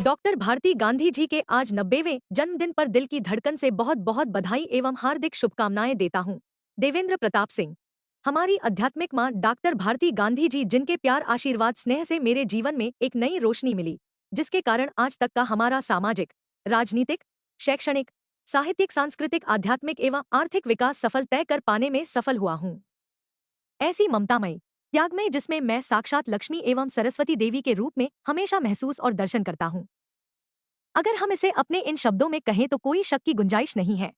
Doctor Bharti Gandhi जी के आज 90वें जन्मदिन पर दिल की धड़कन से बहुत बहुत बधाई एवं हार्दिक शुभकामनाएं देता हूं। देवेंद्र प्रताप सिंह। हमारी आध्यात्मिक मां डॉक्टर भारती गांधी जी जिनके प्यार आशीर्वाद स्नेह से मेरे जीवन में एक नई रोशनी मिली, जिसके कारण आज तक का हमारा सामाजिक, राजनीतिक, शैक्षणिक, साहित्यिक, सांस्कृतिक, आध्यात्मिक एवं आर्थिक विकास सफल तय कर पाने में सफल हुआ हूँ। ऐसी ममतामयी, त्यागमय जिसमें मैं साक्षात लक्ष्मी एवं सरस्वती देवी के रूप में हमेशा महसूस और दर्शन करता हूँ। अगर हम इसे अपने इन शब्दों में कहें तो कोई शक की गुंजाइश नहीं है,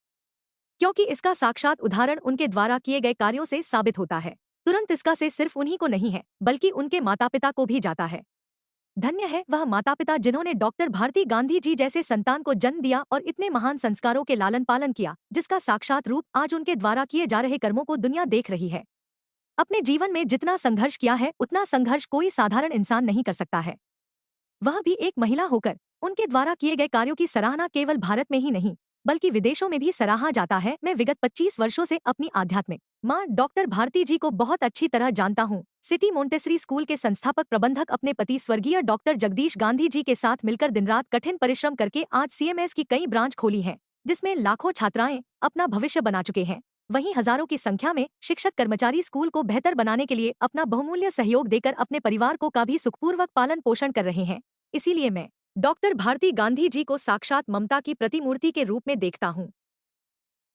क्योंकि इसका साक्षात उदाहरण उनके द्वारा किए गए कार्यों से साबित होता है। तुरंत इसका से सिर्फ उन्हीं को नहीं है, बल्कि उनके माता पिता को भी जाता है। धन्य है वह माता पिता जिन्होंने डॉक्टर भारती गांधी जी जैसे संतान को जन्म दिया और इतने महान संस्कारों के लालन पालन किया, जिसका साक्षात रूप आज उनके द्वारा किए जा रहे कर्मों को दुनिया देख रही है। अपने जीवन में जितना संघर्ष किया है उतना संघर्ष कोई साधारण इंसान नहीं कर सकता है, वह भी एक महिला होकर। उनके द्वारा किए गए कार्यों की सराहना केवल भारत में ही नहीं बल्कि विदेशों में भी सराहा जाता है। मैं विगत 25 वर्षों से अपनी आध्यात्मिक मां डॉक्टर भारती जी को बहुत अच्छी तरह जानता हूं। सिटी मोंटेसरी स्कूल के संस्थापक प्रबंधक अपने पति स्वर्गीय डॉक्टर जगदीश गांधी जी के साथ मिलकर दिन रात कठिन परिश्रम करके आज सीएमएस की कई ब्रांच खोली हैं, जिसमें लाखों छात्राएं अपना भविष्य बना चुके हैं। वहीं हजारों की संख्या में शिक्षक कर्मचारी स्कूल को बेहतर बनाने के लिए अपना बहुमूल्य सहयोग देकर अपने परिवार को का भी सुखपूर्वक पालन पोषण कर रहे हैं। इसीलिए मैं डॉक्टर भारती गांधी जी को साक्षात ममता की प्रतिमूर्ति के रूप में देखता हूँ।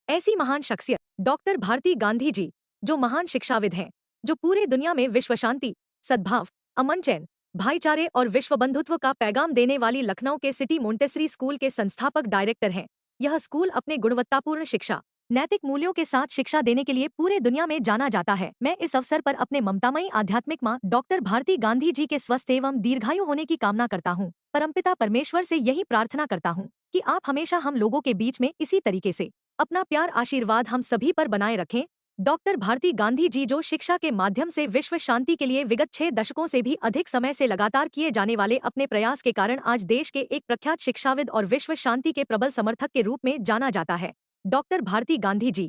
ऐसी महान शख्सियत डॉक्टर भारती गांधी जी, जो महान शिक्षाविद हैं, जो पूरे दुनिया में विश्व शांति, सद्भाव, अमन चैन, भाईचारे और विश्व बंधुत्व का पैगाम देने वाली लखनऊ के सिटी मोंटेसरी स्कूल के संस्थापक डायरेक्टर हैं। यह स्कूल अपने गुणवत्तापूर्ण शिक्षा, नैतिक मूल्यों के साथ शिक्षा देने के लिए पूरे दुनिया में जाना जाता है। मैं इस अवसर पर अपने ममतामयी आध्यात्मिक मां डॉक्टर भारती गांधी जी के स्वस्थ एवं दीर्घायु होने की कामना करता हूं। परमपिता परमेश्वर से यही प्रार्थना करता हूं कि आप हमेशा हम लोगों के बीच में इसी तरीके से अपना प्यार आशीर्वाद हम सभी पर बनाए रखें। डॉक्टर भारती गांधी जी जो शिक्षा के माध्यम से विश्व शांति के लिए विगत 6 दशकों से भी अधिक समय से लगातार किए जाने वाले अपने प्रयास के कारण आज देश के एक प्रख्यात शिक्षाविद और विश्व शांति के प्रबल समर्थक के रूप में जाना जाता है। Doctor Bharti Gandhi ji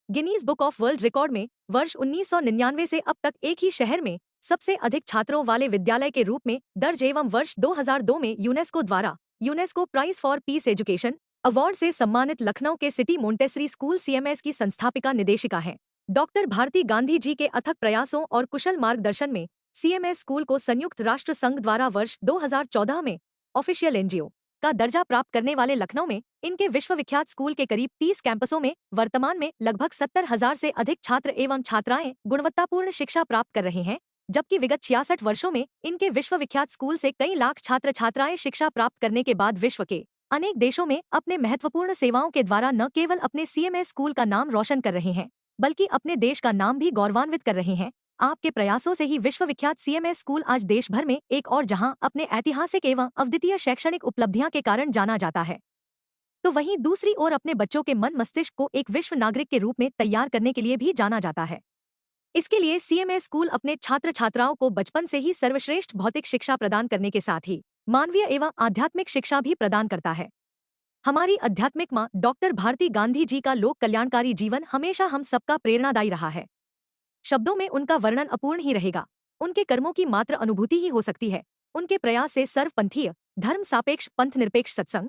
Guinness book of world record में वर्ष 1999 से अब तक एक ही शहर में सबसे अधिक छात्रों वाले विद्यालय के रूप में दर्ज एवं वर्ष 2002 में यूनेस्को द्वारा UNESCO prize for peace education award से सम्मानित लखनऊ के सिटी मोंटेसरी स्कूल सीएमएस की संस्थापिका निदेशिका हैं। डॉक्टर भारती गांधी जी के अथक प्रयासों और कुशल मार्गदर्शन में सीएमएस स्कूल को संयुक्त राष्ट्र संघ द्वारा वर्ष 2014 में ऑफिशियल एनजीओ का दर्जा प्राप्त करने वाले लखनऊ में इनके विश्वविख्यात स्कूल के करीब 30 कैंपसों में वर्तमान में लगभग 70,000 से अधिक छात्र एवं छात्राएं गुणवत्तापूर्ण शिक्षा प्राप्त कर रहे हैं, जबकि विगत 66 वर्षों में इनके विश्वविख्यात स्कूल से कई लाख छात्र छात्राएं शिक्षा प्राप्त करने के बाद विश्व के अनेक देशों में अपने महत्वपूर्ण सेवाओं के द्वारा न केवल अपने सीएमएस स्कूल का नाम रोशन कर रहे हैं, बल्कि अपने देश का नाम भी गौरवान्वित कर रहे हैं। आपके प्रयासों से ही विश्वविख्यात सीएमएस स्कूल आज देश भर में एक और जहां अपने ऐतिहासिक एवं अद्वितीय शैक्षणिक उपलब्धियां के कारण जाना जाता है, तो वहीं दूसरी ओर अपने बच्चों के मन मस्तिष्क को एक विश्व नागरिक के रूप में तैयार करने के लिए भी जाना जाता है। इसके लिए सीएमएस स्कूल अपने छात्र छात्राओं को बचपन से ही सर्वश्रेष्ठ भौतिक शिक्षा प्रदान करने के साथ ही मानवीय एवं आध्यात्मिक शिक्षा भी प्रदान करता है। हमारी आध्यात्मिक मां डॉक्टर भारती गांधी जी का लोक कल्याणकारी जीवन हमेशा हम सबका प्रेरणादायी रहा है। शब्दों में उनका वर्णन अपूर्ण ही रहेगा। उनके कर्मों की मात्र अनुभूति ही हो सकती है। उनके प्रयास से सर्वपंथीय, धर्म सापेक्ष, पंथ निरपेक्ष सत्संग,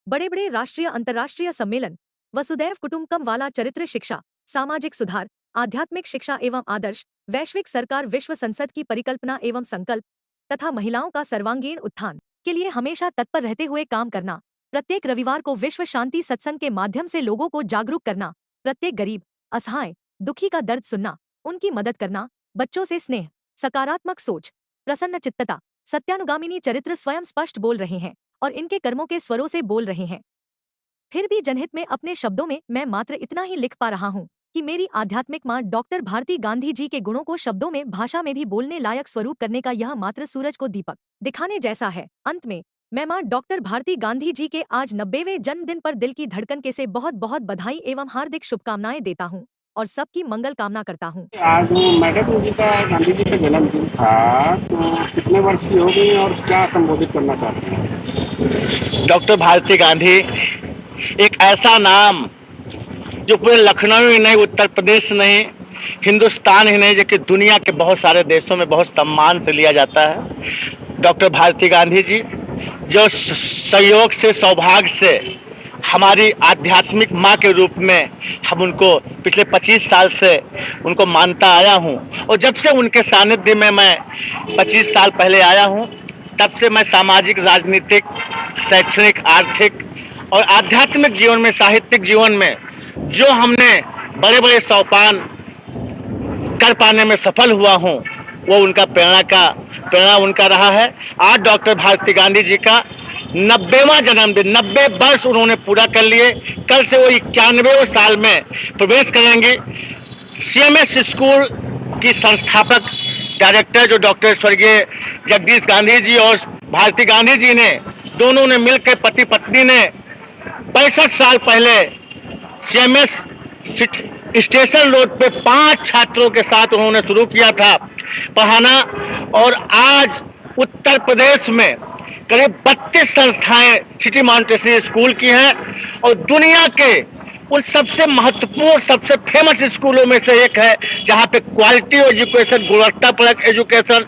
बड़े बड़े राष्ट्रीय अंतर्राष्ट्रीय सम्मेलन, वसुदैव कुटुंबकम वाला चरित्र शिक्षा, सामाजिक सुधार, आध्यात्मिक शिक्षा एवं आदर्श, वैश्विक सरकार, विश्व संसद की परिकल्पना एवं संकल्प तथा महिलाओं का सर्वांगीण उत्थान के लिए हमेशा तत्पर रहते हुए काम करना, प्रत्येक रविवार को विश्व शांति सत्संग के माध्यम से लोगों को जागरूक करना, प्रत्येक गरीब, असहाय, दुखी का दर्द सुनना, उनकी मदद करना, बच्चों से स्नेह, सकारात्मक सोच, प्रसन्न चित्तता, सत्यानुगामिनी चरित्र स्वयं स्पष्ट बोल रहे हैं और इनके कर्मों के स्वरों से बोल रहे हैं। फिर भी जनहित में अपने शब्दों में मैं मात्र इतना ही लिख पा रहा हूँ कि मेरी आध्यात्मिक मां डॉक्टर भारती गांधी जी के गुणों को शब्दों में, भाषा में भी बोलने लायक स्वरूप करने का यह मात्र सूरज को दीपक दिखाने जैसा है। अंत में मैं मां डॉक्टर भारती गांधी जी के आज 90वें जन्मदिन पर दिल की धड़कन के से बहुत बहुत बधाई एवं हार्दिक शुभकामनाएं देता हूं और सबकी मंगल कामना करता हूं। आज मैडम जी का गांधी जी का जन्मदिन था, तो कितने वर्ष की हो गई और क्या संबोधित करना चाहते हैं? डॉक्टर भारती गांधी एक ऐसा नाम जो पूरे लखनऊ ही नहीं, उत्तर प्रदेश नहीं, हिंदुस्तान ही नहीं जबकि दुनिया के बहुत सारे देशों में बहुत सम्मान से लिया जाता है। डॉक्टर भारती गांधी जी जो संयोग से सौभाग्य से हमारी आध्यात्मिक माँ के रूप में हम उनको पिछले 25 साल से उनको मानता आया हूँ, और जब से उनके सानिध्य में मैं 25 साल पहले आया हूँ तब से मैं सामाजिक, राजनीतिक, शैक्षणिक, आर्थिक और आध्यात्मिक जीवन में, साहित्यिक जीवन में जो हमने बड़े बड़े सोपान कर पाने में सफल हुआ हूँ वो उनका प्रेरणा उनका रहा है। आज डॉक्टर भारती गांधी जी का 90वां जन्मदिन, 90 वर्ष उन्होंने पूरा कर लिए। कल से वो 91वें साल में प्रवेश करेंगी। CMS स्कूल की संस्थापक डायरेक्टर जो डॉक्टर स्वर्गीय जगदीश गांधी जी और भारती गांधी जी ने दोनों ने मिलकर, पति पत्नी ने 65 साल पहले CMS स्टेशन रोड पे 5 छात्रों के साथ उन्होंने शुरू किया था पढ़ाना, और आज उत्तर प्रदेश में करीब 32 संस्थाएं सिटी मॉन्टेसरी स्कूल की हैं, और दुनिया के उन सबसे महत्वपूर्ण, सबसे फेमस स्कूलों में से एक है जहां पे क्वालिटी एजुकेशन, गुणवत्तापरक एजुकेशन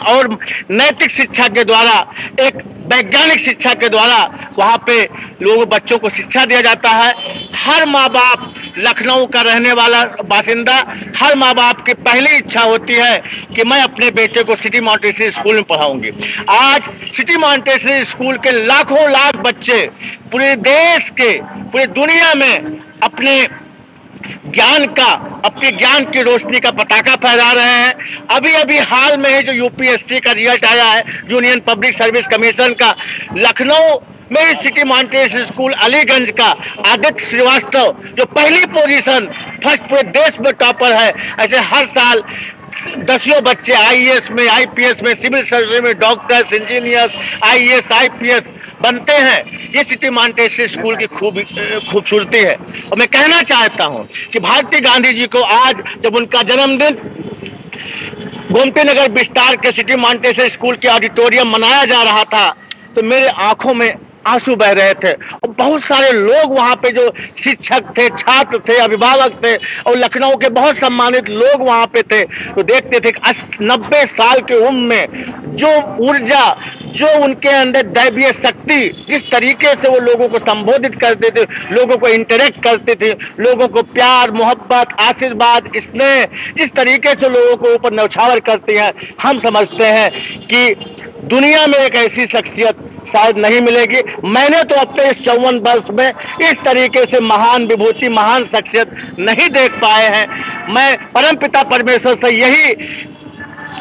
और नैतिक शिक्षा के द्वारा, एक वैज्ञानिक शिक्षा के द्वारा वहां पे लोगों, बच्चों को शिक्षा दिया जाता है। हर माँ बाप, लखनऊ का रहने वाला बासिंदा, हर माँ बाप की पहली इच्छा होती है कि मैं अपने बेटे को सिटी मॉन्टेसरी स्कूल में पढ़ाऊंगी। आज सिटी मॉन्टेसरी स्कूल के लाखों लाख बच्चे पूरे देश के, पूरी दुनिया में अपने ज्ञान की रोशनी का पताका फहरा रहे हैं। अभी अभी हाल में ही जो UPSC का रिजल्ट आया है, यूनियन पब्लिक सर्विस कमीशन का, लखनऊ में सिटी मॉन्टेसरी स्कूल अलीगंज का आदित्य श्रीवास्तव जो पहली पोजीशन, फर्स्ट पूरे देश में टॉपर है। ऐसे हर साल दसियों बच्चे IAS में, IPS में, सिविल सर्विस में, डॉक्टर्स, इंजीनियर्स, IAS, IPS बनते हैं। ये सिटी मॉन्टेसरी स्कूल की खूबसूरती है। और मैं कहना चाहता हूं कि भारती गांधी जी को आज जब उनका जन्मदिन गोमती नगर विस्तार के सिटी मॉन्टेसरी स्कूल के ऑडिटोरियम मनाया जा रहा था तो मेरे आंखों में आंसू बह रहे थे, और बहुत सारे लोग वहां पे जो शिक्षक थे, छात्र थे, अभिभावक थे, और लखनऊ के बहुत सम्मानित लोग वहां पे थे। तो देखते थे कि 90 साल की उम्र में जो ऊर्जा, जो उनके अंदर दैवीय शक्ति, जिस तरीके से वो लोगों को संबोधित करते थे, लोगों को इंटरेक्ट करते थे, लोगों को प्यार, मोहब्बत, आशीर्वाद, स्नेह, जिस तरीके से लोगों को ऊपर न्यौछावर करते हैं, हम समझते हैं कि दुनिया में एक ऐसी शख्सियत शायद नहीं मिलेगी। मैंने तो अपने इस 54 वर्ष में इस तरीके से महान विभूति, महान शख्सियत नहीं देख पाए हैं। मैं परमपिता परमेश्वर से यही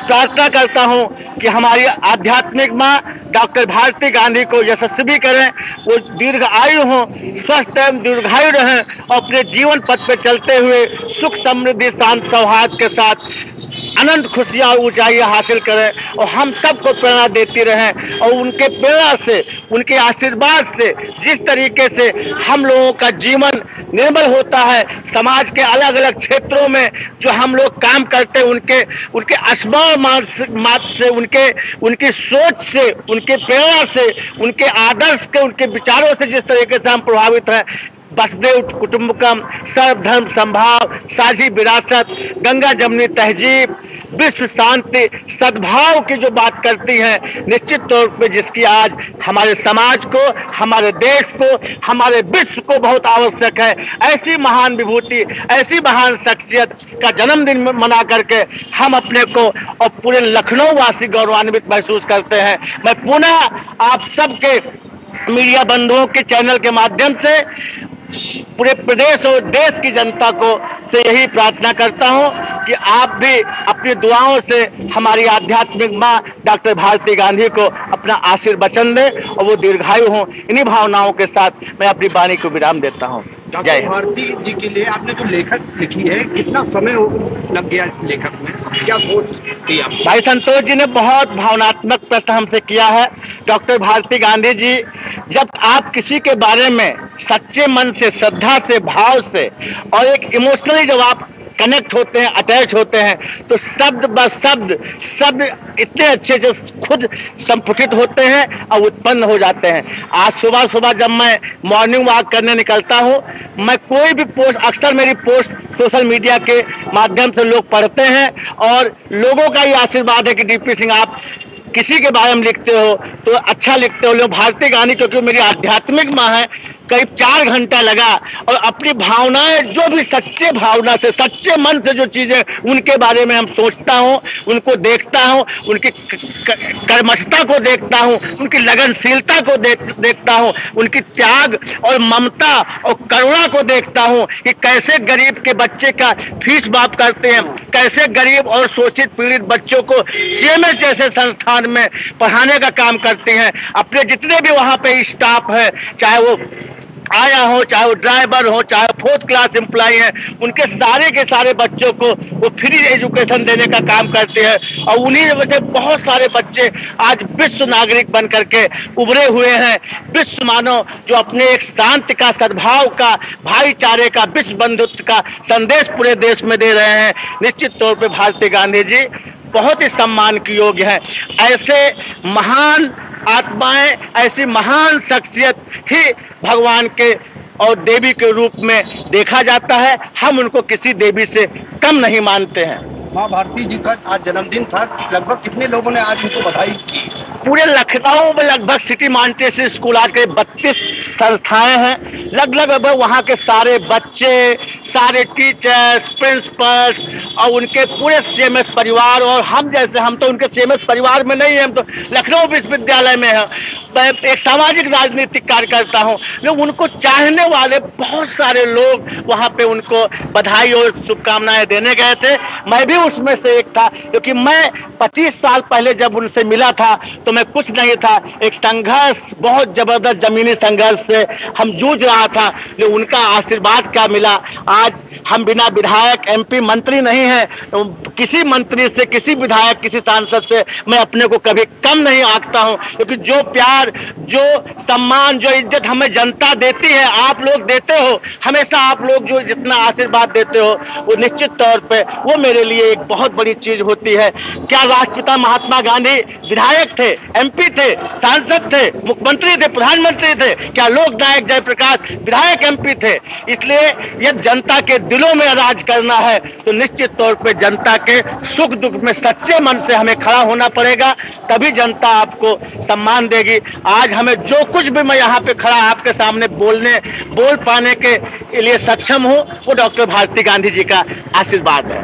प्रार्थना करता हूं कि हमारी आध्यात्मिक मां डॉक्टर भारती गांधी को यशस्वी करें, वो दीर्घ आयु हों, स्वस्थ एवं दीर्घायु रहें, और अपने जीवन पथ पे चलते हुए सुख, समृद्धि, शांत, सौहार्द के साथ अनंत खुशियां और ऊंचाइयां हासिल करें, और हम सबको प्रेरणा देती रहें। और उनके प्रेरणा से, उनके आशीर्वाद से जिस तरीके से हम लोगों का जीवन निर्मल होता है, समाज के अलग अलग क्षेत्रों में जो हम लोग काम करते हैं, उनके अस्मार मात से, उनकी सोच से, उनके प्रेरणा से, उनके आदर्श के, उनके विचारों से जिस तरीके से हम प्रभावित हैं, वसुधैव कुटुंबकम, सर्वधर्म संभाव, साझी विरासत, गंगा जमुनी तहजीब, विश्व शांति, सद्भाव की जो बात करती हैं, निश्चित तौर पे जिसकी आज हमारे समाज को, हमारे देश को, हमारे विश्व को बहुत आवश्यक है। ऐसी महान विभूति, ऐसी महान शख्सियत का जन्मदिन मना करके हम अपने को और पूरे लखनऊ वासी गौरवान्वित महसूस करते हैं। मैं पुनः आप सबके मीडिया बंधुओं के चैनल के माध्यम से पूरे प्रदेश और देश की जनता को से यही प्रार्थना करता हूं कि आप भी अपनी दुआओं से हमारी आध्यात्मिक मां डॉक्टर भारती गांधी को अपना आशीर्वचन दें और वो दीर्घायु हों। इन्हीं भावनाओं के साथ मैं अपनी वाणी को विराम देता हूं। डॉक्टर भारती जी के लिए आपने जो लेखक लिखी है, कितना समय लग गया लेखक में, क्या सोच थी आप? भाई संतोष जी ने बहुत भावनात्मक प्रश्न हमसे किया है। डॉक्टर भारती गांधी जी, जब आप किसी के बारे में सच्चे मन से, श्रद्धा से, भाव से और एक इमोशनली जब आप कनेक्ट होते हैं, अटैच होते हैं, तो शब्द ब शब्द इतने अच्छे से खुद संपुटित होते हैं और उत्पन्न हो जाते हैं। आज सुबह सुबह जब मैं मॉर्निंग वॉक करने निकलता हूं, मैं कोई भी पोस्ट, अक्सर मेरी पोस्ट सोशल मीडिया के माध्यम से लोग पढ़ते हैं और लोगों का ये आशीर्वाद है कि डीपी सिंह आप किसी के बारे में लिखते हो तो अच्छा लिखते हो। लोग भारती गांधी क्योंकि मेरी आध्यात्मिक माँ है, करीब 4 घंटा लगा और अपनी भावनाएं जो भी सच्चे भावना से सच्चे मन से जो चीजें उनके बारे में हम सोचता हूं, उनको देखता हूं, उनकी कर्मठता को देखता हूं, उनकी लगनशीलता को देखता हूं, उनकी त्याग और ममता और करुणा को देखता हूं कि कैसे गरीब के बच्चे का फीस माफ करते हैं, कैसे गरीब और शोषित पीड़ित बच्चों को सीएमएस जैसे संस्थान में पढ़ाने का काम करते हैं। अपने जितने भी वहां पे स्टाफ है, चाहे वो आया हो, चाहे वो ड्राइवर हो, चाहे 4th क्लास एम्प्लॉय है, उनके सारे के सारे बच्चों को वो फ्री एजुकेशन देने का काम करते हैं और उन्हीं वजह से बहुत सारे बच्चे आज विश्व नागरिक बन करके उभरे हुए हैं। विश्व मानव जो अपने एक शांति का, सद्भाव का, भाईचारे का, विश्व बंधुत्व का संदेश पूरे देश में दे रहे हैं। निश्चित तौर पे भारती गांधी जी बहुत ही सम्मान के योग्य है। ऐसे महान आत्माएं, ऐसी महान शख्सियत ही भगवान के और देवी के रूप में देखा जाता है। हम उनको किसी देवी से कम नहीं मानते हैं। माँ भारती जी का आज जन्मदिन था, लगभग कितने लोगों ने आज उनको बधाई की? पूरे लखनऊ में लगभग सिटी मॉन्टेसरी स्कूल आज के 32 संस्थाएं हैं। लगभग वहाँ के सारे बच्चे, सारे टीचर्स, प्रिंसिपल्स और उनके पूरे सीएमएस परिवार और हम जैसे, हम तो उनके सीएमएस परिवार में नहीं है, हम तो लखनऊ विश्वविद्यालय में हैं। मैं एक सामाजिक राजनीतिक कार्यकर्ता हूं। लोग उनको चाहने वाले बहुत सारे लोग वहां पे उनको बधाई और शुभकामनाएं देने गए थे। मैं भी उसमें से एक था क्योंकि मैं 25 साल पहले जब उनसे मिला था तो मैं कुछ नहीं था। एक संघर्ष, बहुत जबरदस्त जमीनी संघर्ष से हम जूझ रहा था, जो उनका आशीर्वाद क्या मिला। आज हम बिना विधायक, एमपी, मंत्री नहीं है, तो किसी मंत्री से, किसी विधायक, किसी सांसद से मैं अपने को कभी कम नहीं आंकता हूं, क्योंकि जो प्यार, जो सम्मान, जो इज्जत हमें जनता देती है, आप लोग देते हो, हमेशा आप लोग जो जितना आशीर्वाद देते हो वो निश्चित तौर पे वो मेरे लिए एक बहुत बड़ी चीज होती है। क्या राष्ट्रपिता महात्मा गांधी विधायक थे, एमपी थे, सांसद थे, मुख्यमंत्री थे, प्रधानमंत्री थे? क्या लोकनायक जयप्रकाश विधायक, एमपी थे? इसलिए यदि जनता के दिलों में राज करना है तो निश्चित तौर पे जनता के सुख दुख में सच्चे मन से हमें खड़ा होना पड़ेगा, तभी जनता आपको सम्मान देगी। आज हमें जो कुछ भी मैं यहाँ पे खड़ा आपके सामने बोल पाने के लिए सक्षम हूँ, वो डॉक्टर भारती गांधी जी का आशीर्वाद है।